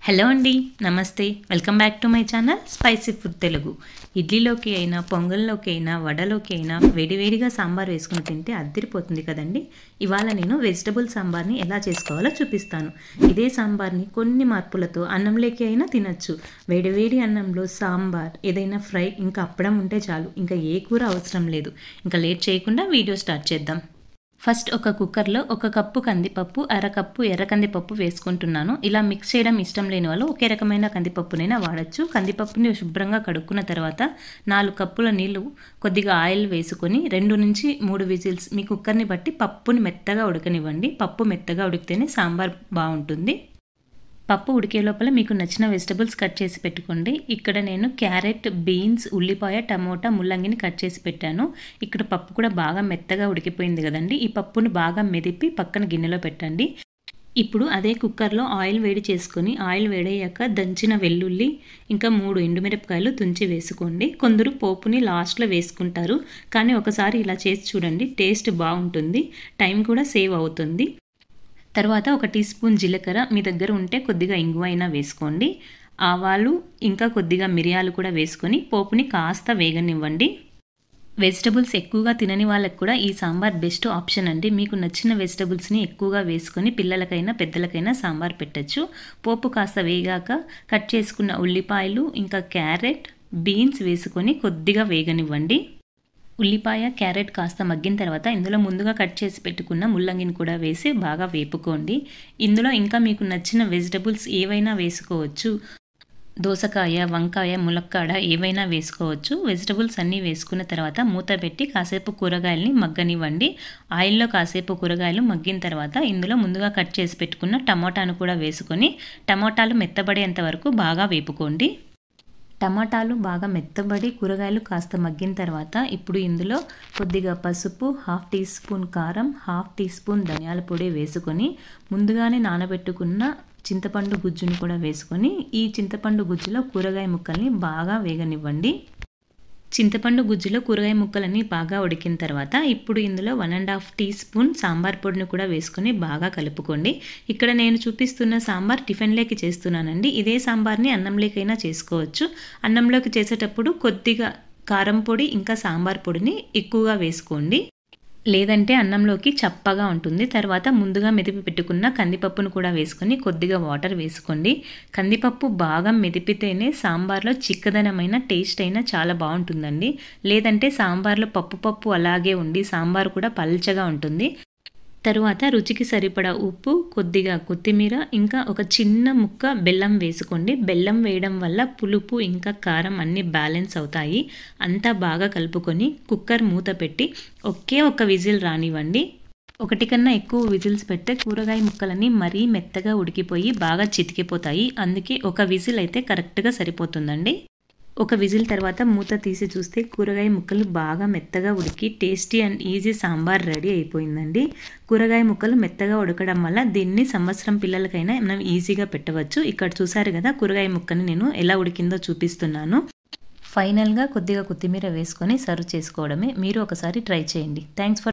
Hello అండి, నమస్తే. Welcome back to my channel spicy food Telugu. ఇడ్లీలోకి అయినా, పొంగల్లోకి అయినా, వడలోకి అయినా వేడివేడిగా సాంబార్ వేసుకుని తింటే అద్దిరిపోతుంది కదండి. ఇవాళ నేను వెజిటబుల్ సాంబార్ని ఎలా చేసుకోవాలో చూపిస్తాను. ఇదే సాంబార్ని కొన్ని మార్పులతో అన్నంలోకి అయినా తినచ్చు. వేడివేడి అన్నంలో సాంబార్, ఏదైనా ఫ్రై, ఇంకా అప్పడం ఉంటే చాలు. ఇంకా ఏ కూర అవసరం లేదు. ఇంకా లేట్ చేయకుండా వీడియో స్టార్ట్ చేద్దాం. ఫస్ట్ ఒక కుక్కర్లో 1 కప్పు కందిపప్పు, అర కప్పు ఎర్ర కందిపప్పు వేసుకుంటున్నాను. ఇలా మిక్స్ చేయడం ఇష్టం లేని వాళ్ళు ఒకే రకమైన కందిపప్పునైనా వాడచ్చు. కందిపప్పుని శుభ్రంగా కడుక్కున్న తర్వాత 4 కప్పుల నీళ్లు, కొద్దిగా ఆయిల్ వేసుకొని 2 నుంచి 3 విజిల్స్ మీ కుక్కర్ని బట్టి పప్పుని మెత్తగా ఉడకనివ్వండి. పప్పు మెత్తగా ఉడికితేనే సాంబార్ బాగుంటుంది. పప్పు ఉడికే లోపల మీకు నచ్చిన వెజిటబుల్స్ కట్ చేసి పెట్టుకోండి. ఇక్కడ నేను క్యారెట్, బీన్స్, ఉల్లిపాయ, టమోటా, ముల్లంగిని కట్ చేసి పెట్టాను. ఇక్కడ పప్పు కూడా బాగా మెత్తగా ఉడికిపోయింది కదండి. ఈ పప్పుని బాగా మెదిపి పక్కన గిన్నెలో పెట్టండి. ఇప్పుడు అదే కుక్కర్లో ఆయిల్ వేడి చేసుకొని, ఆయిల్ వేడయ్యాక దంచిన వెల్లుల్లి, ఇంకా 3 ఎండుమిరపకాయలు తుంచి వేసుకోండి. కొందరు పోపుని లాస్ట్లో వేసుకుంటారు, కానీ ఒకసారి ఇలా చేసి చూడండి, టేస్ట్ బాగుంటుంది, టైం కూడా సేవ్ అవుతుంది. తర్వాత 1 టీ స్పూన్ జీలకర్ర, మీ దగ్గర ఉంటే కొద్దిగా ఇంగువ అయినా వేసుకోండి. ఆవాలు, ఇంకా కొద్దిగా మిరియాలు కూడా వేసుకొని పోపుని కాస్త వేగనివ్వండి. వెజిటబుల్స్ ఎక్కువగా తినని వాళ్ళకి కూడా ఈ సాంబార్ బెస్ట్ ఆప్షన్ అండి. మీకు నచ్చిన వెజిటబుల్స్ని ఎక్కువగా వేసుకొని పిల్లలకైనా పెద్దలకైనా సాంబార్ పెట్టచ్చు. పోపు కాస్త వేగాక కట్ చేసుకున్న ఉల్లిపాయలు, ఇంకా క్యారెట్, బీన్స్ వేసుకొని కొద్దిగా వేగనివ్వండి. ఉల్లిపాయ, క్యారెట్ కాస్త మగ్గిన తర్వాత ఇందులో ముందుగా కట్ చేసి పెట్టుకున్న ముల్లంగిని కూడా వేసి బాగా వేపుకోండి. ఇందులో ఇంకా మీకు నచ్చిన వెజిటబుల్స్ ఏవైనా వేసుకోవచ్చు. దోసకాయ, వంకాయ, ములక్కాడ ఏవైనా వేసుకోవచ్చు. వెజిటబుల్స్ అన్నీ వేసుకున్న తర్వాత మూత పెట్టి కాసేపు కూరగాయలని మగ్గనివ్వండి. ఆయిల్లో కాసేపు కూరగాయలు మగ్గిన తర్వాత ఇందులో ముందుగా కట్ చేసి పెట్టుకున్న టమోటాను కూడా వేసుకొని టమోటాలు మెత్తబడేంత వరకు బాగా వేపుకోండి. టమాటాలు బాగా మెత్తబడి కూరగాయలు కాస్త మగ్గిన తర్వాత ఇప్పుడు ఇందులో కొద్దిగా పసుపు, 1/2 టీ స్పూన్ కారం, 1/2 టీ స్పూన్ ధనియాల పొడి వేసుకొని ముందుగానే నానబెట్టుకున్న చింతపండు గుజ్జుని కూడా వేసుకొని ఈ చింతపండు గుజ్జులో కూరగాయ ముక్కల్ని బాగా వేగనివ్వండి. చింతపండు గుజ్జులో కూరగాయ ముక్కలన్నీ బాగా ఉడికిన తర్వాత ఇప్పుడు ఇందులో 1.5 టీ స్పూన్ సాంబార్ పొడిని కూడా వేసుకొని బాగా కలుపుకోండి. ఇక్కడ నేను చూపిస్తున్న సాంబార్ టిఫిన్లోకి చేస్తున్నానండి. ఇదే సాంబార్ని అన్నంలోకైనా చేసుకోవచ్చు. అన్నంలోకి చేసేటప్పుడు కొద్దిగా కారం పొడి, ఇంకా సాంబార్ పొడిని ఎక్కువగా వేసుకోండి. లేదంటే అన్నంలోకి చప్పగా ఉంటుంది. తర్వాత ముందుగా మెదిపి పెట్టుకున్న కందిపప్పును కూడా వేసుకొని కొద్దిగా వాటర్ వేసుకోండి. కందిపప్పు బాగా మెదిపితేనే సాంబార్లో చిక్కదనమైన టేస్ట్ అయినా చాలా బాగుంటుందండి. లేదంటే సాంబార్లో పప్పు అలాగే ఉండి సాంబార్ కూడా పల్చగా ఉంటుంది. తరువాత రుచికి సరిపడా ఉప్పు, కొద్దిగా కొత్తిమీర, ఇంకా ఒక చిన్న ముక్క బెల్లం వేసుకోండి. బెల్లం వేయడం వల్ల పులుపు ఇంకా కారం అన్నీ బ్యాలెన్స్ అవుతాయి. అంతా బాగా కలుపుకొని కుక్కర్ మూత పెట్టి ఒకే ఒక విజిల్ రానివ్వండి. 1 కన్నా ఎక్కువ విజిల్స్ పెడితే కూరగాయ ముక్కలన్నీ మరీ మెత్తగా ఉడికిపోయి బాగా చితికిపోతాయి. అందుకే 1 విజిల్ అయితే కరెక్ట్గా సరిపోతుందండి. 1 విజిల్ తర్వాత మూత తీసి చూస్తే కూరగాయ ముక్కలు బాగా మెత్తగా ఉడికి tasty and easy sambar ready అయిపోయిందండి. కూరగాయ ముక్కలు మెత్తగా ఉడకడం వల్ల దీన్ని సంవత్సరం పిల్లలకైనా మనం ఈజీగా పెట్టవచ్చు. ఇక్కడ చూసారు కదా, కూరగాయ ముక్కని నేను ఎలా ఉడికిందో చూపిస్తున్నాను. ఫైనల్గా కొద్దిగా కొత్తిమీర వేసుకొని సర్వ్ చేసుకోవడమే. మీరు ఒకసారి ట్రై చేయండి. Thanks for